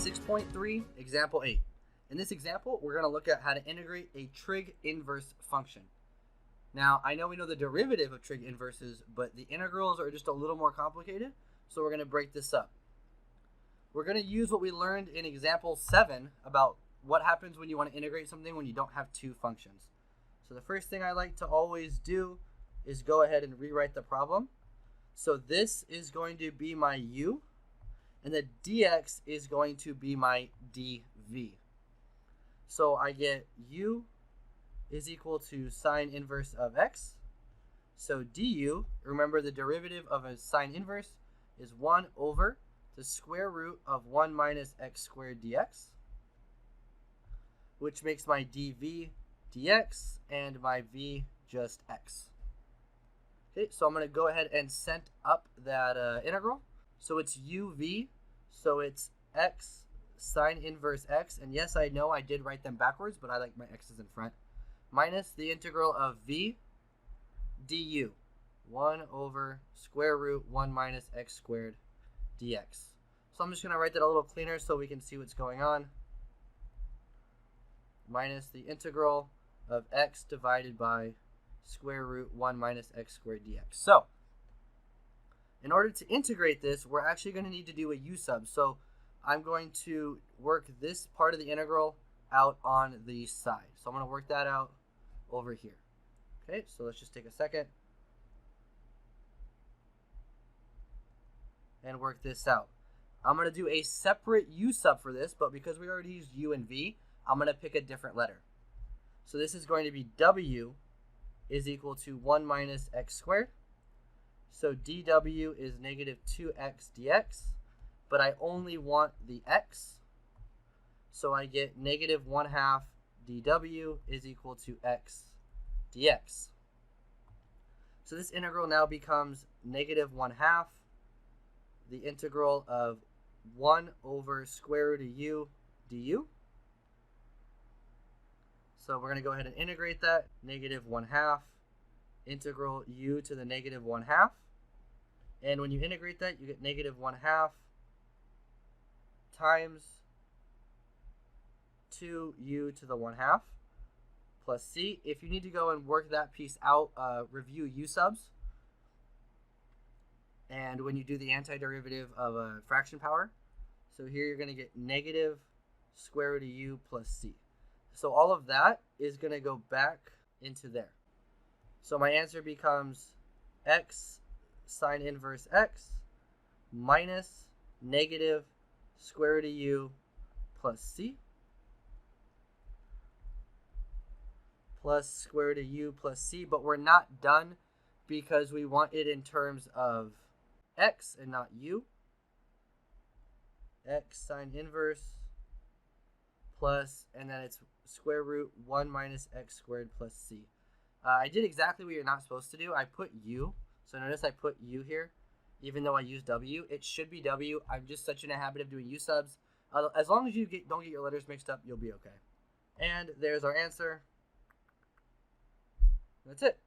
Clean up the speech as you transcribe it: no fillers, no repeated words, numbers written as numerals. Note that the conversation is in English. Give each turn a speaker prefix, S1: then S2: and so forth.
S1: 6.3, example 8. In this example, we're going to look at how to integrate a trig inverse function. Now, I know we know the derivative of trig inverses, but the integrals are just a little more complicated, so we're going to break this up. We're going to use what we learned in example 7 about what happens when you want to integrate something when you don't have two functions. So the first thing I like to always do is go ahead and rewrite the problem. So this is going to be my u, and the dx is going to be my dv. So I get u is equal to sine inverse of x. So du, remember the derivative of a sine inverse is 1 over the square root of 1 minus x squared dx, which makes my dv dx and my v just x. Okay, so I'm going to go ahead and set up that integral. So it's uv, so it's x sine inverse x, and yes, I know I did write them backwards, but I like my x's in front, minus the integral of v du, 1 over square root 1 minus x squared dx. So I'm just going to write that a little cleaner so we can see what's going on. Minus the integral of x divided by square root 1 minus x squared dx. So in order to integrate this, we're actually going to need to do a u sub. So I'm going to work this part of the integral out on the side. So I'm going to work that out over here. Okay, so let's just take a second and work this out. I'm going to do a separate u sub for this, but because we already used u and v, I'm going to pick a different letter. So this is going to be w is equal to 1 minus x squared. So dw is negative 2x dx, but I only want the x. So I get negative 1/2 dw is equal to x dx. So this integral now becomes negative 1/2 the integral of 1 over square root of u du. So we're going to go ahead and integrate that. Negative 1/2 integral u to the negative 1/2. And when you integrate that, you get negative 1/2 times 2u to the 1/2 plus c. If you need to go and work that piece out, review u subs. And when you do the antiderivative of a fraction power, so here you're going to get negative square root of u plus c. So all of that is going to go back into there. So my answer becomes x sine inverse x minus negative square root of u plus c plus square root of u plus c. But we're not done because we want it in terms of x and not u. X sine inverse plus, and then it's square root 1 minus x squared plus c. I did exactly what you're not supposed to do. I put u. So notice I put u here, even though I used w. It should be w. I'm just such in a habit of doing u subs. As long as you don't get your letters mixed up, you'll be okay. And there's our answer. That's it.